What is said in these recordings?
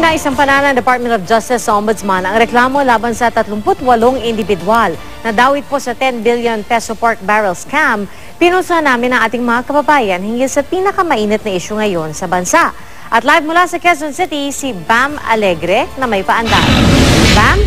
Inaisampana ng Department of Justice sa Ombudsman ang reklamo laban sa 38 individual na dawit po sa 10 billion peso pork barrel scam. Pinusa namin ang ating mga kababayan hinggil sa pinakamainit na isyu ngayon sa bansa. At live mula sa Quezon City, si Bam Alegre na may paandar. Bam?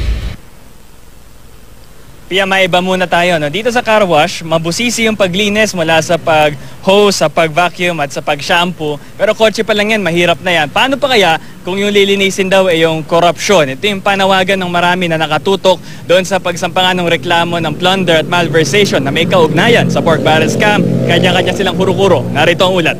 Pia, maiba muna tayo. No? Dito sa car wash, mabusisi yung paglinis mula sa pag-hose, sa pag-vacuum at sa pag-shampoo. Pero kotse pa lang yan, mahirap na yan. Paano pa kaya kung yung lilinisin daw ay yung korupsyon? Ito yung panawagan ng marami na nakatutok doon sa pagsampangan ng reklamo ng plunder at malversation na may kaugnayan sa pork barrel scam. Kanya-kanya silang kuro-kuro. Narito ang ulat.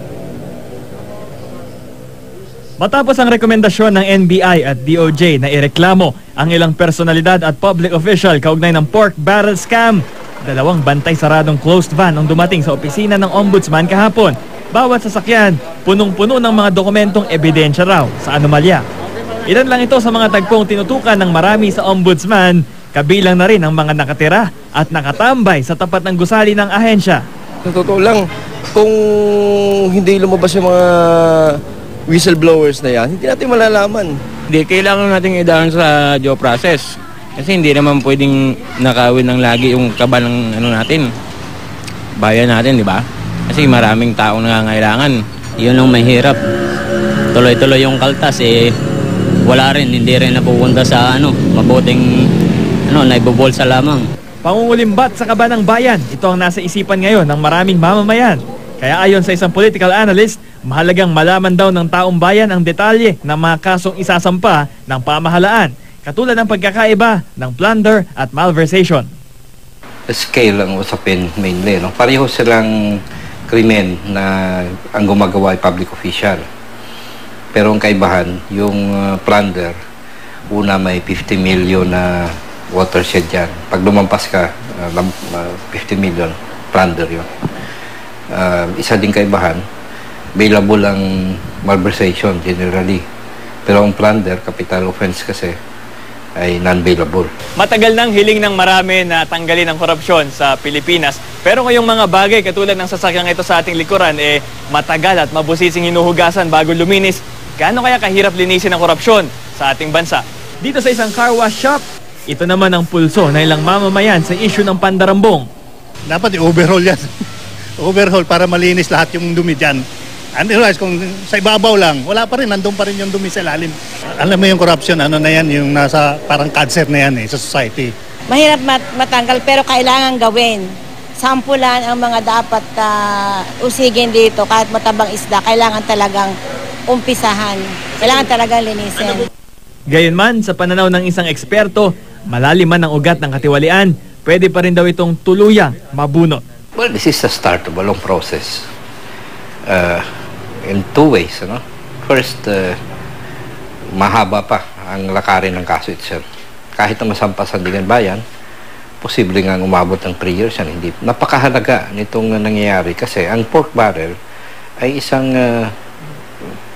Matapos ang rekomendasyon ng NBI at DOJ na ireklamo ang ilang personalidad at public official kaugnay ng pork barrel scam, dalawang bantay saradong closed van ang dumating sa opisina ng Ombudsman kahapon. Bawat sasakyan, punong-puno ng mga dokumentong ebidensya raw sa anomalya. Ilan lang ito sa mga tagpong tinutukan ng marami sa Ombudsman, kabilang na rin ang mga nakatira at nakatambay sa tapat ng gusali ng ahensya. Sa totoo lang, kung hindi lumabas yung mga whistleblowers na yan, hindi natin malalaman. Hindi, kailangan natin idaan sa due process. Kasi hindi naman pwedeng nakawin ng lagi yung kaba ng natin. Bayan natin, di ba? Kasi maraming taong nangangailangan. Yun ang mahirap. Tuloy-tuloy yung kaltas, wala rin, hindi rin napupunta sa mabuting, naibubolsa lamang. Pangungulimbat sa kaba ng bayan, ito ang nasa isipan ngayon ng maraming mamamayan. Kaya ayon sa isang political analyst, mahalagang malaman daw ng taong bayan ang detalye ng mga kasong isasampa ng pamahalaan, katulad ng pagkakaiba ng plunder at malversation. Scale ang usapin mainly. No? Pareho silang krimen na ang gumagawa ay public official. Pero ang kaibahan, yung plunder, una may 50 million na watershed dyan. Pag lumampas ka, 50 million, plunder yun. Isa din kaibahan, bailable ang malversation generally. Pero ang plunder, capital offense kasi, ay non-bailable. Matagal nang hiling ng marami na tanggalin ang korupsyon sa Pilipinas. Pero ngayong mga bagay katulad ng sasakyang ito sa ating likuran, matagal at mabusising hinuhugasan bago luminis. Gaano kaya kahirap linisin ang korupsyon sa ating bansa? Dito sa isang car wash shop, ito naman ang pulso na ilang mamamayan sa issue ng pandarambong. Dapat i-overhaul yan. Overhaul para malinis lahat yung dumi dyan. Otherwise, kung sa ibabaw lang, wala pa rin, nandun pa rin yung dumi sa ilalim. Alam mo yung corruption, na yan, yung nasa parang cancer na yan sa society. Mahirap matanggal pero kailangan gawin. Sampulan ang mga dapat usigin dito, kahit matabang isda, kailangan talagang umpisahan. Kailangan talagang linisin. Gayunman, sa pananaw ng isang eksperto, malalim man ang ugat ng katiwalian, pwede pa rin daw itong tuluyang mabunot. Well, this is the start of a long process. In two ways. First, mahaba pa ang lakarin ng kaso itself. Kahit na masampas sa Sandigan Bayan, posible nga umabot ng 3 years yan. Hindi. Napakahalaga nitong nangyayari kasi ang pork barrel ay isang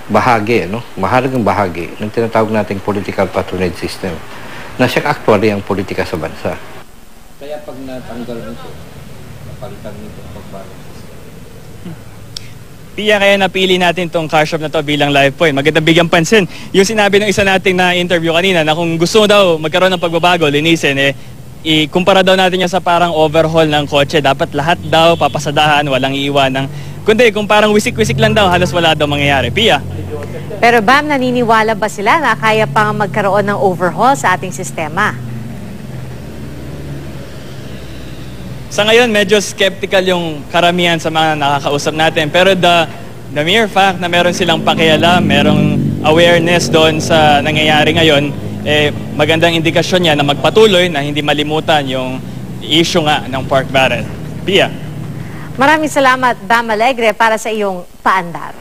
bahagi, mahalagang bahagi ng tinatawag nating political patronage system na siyang actually ang politika sa bansa. Kaya pag natanggal nito, napalitan nito ang pork barrel. Pia, kaya napili natin tong car shop na to bilang live point. Magandang bigyan pansin. Yung sinabi ng isa nating na interview kanina na kung gusto daw magkaroon ng pagbabago, linisin, ikumpara daw natin niya sa parang overhaul ng kotse. Dapat lahat daw papasadahan, walang iiwan. Kundi kung parang wisik-wisik lang daw, halos wala daw mangyayari. Pia? Pero Bam, naniniwala ba sila na kaya pang magkaroon ng overhaul sa ating sistema? Sa ngayon, medyo skeptical yung karamihan sa mga nakakausap natin. Pero the mere fact na meron silang pakialam, merong awareness doon sa nangyayari ngayon, magandang indikasyon niya na magpatuloy na hindi malimutan yung issue nga ng pork barrel. Pia? Maraming salamat, Bam Alegre, para sa iyong paandar.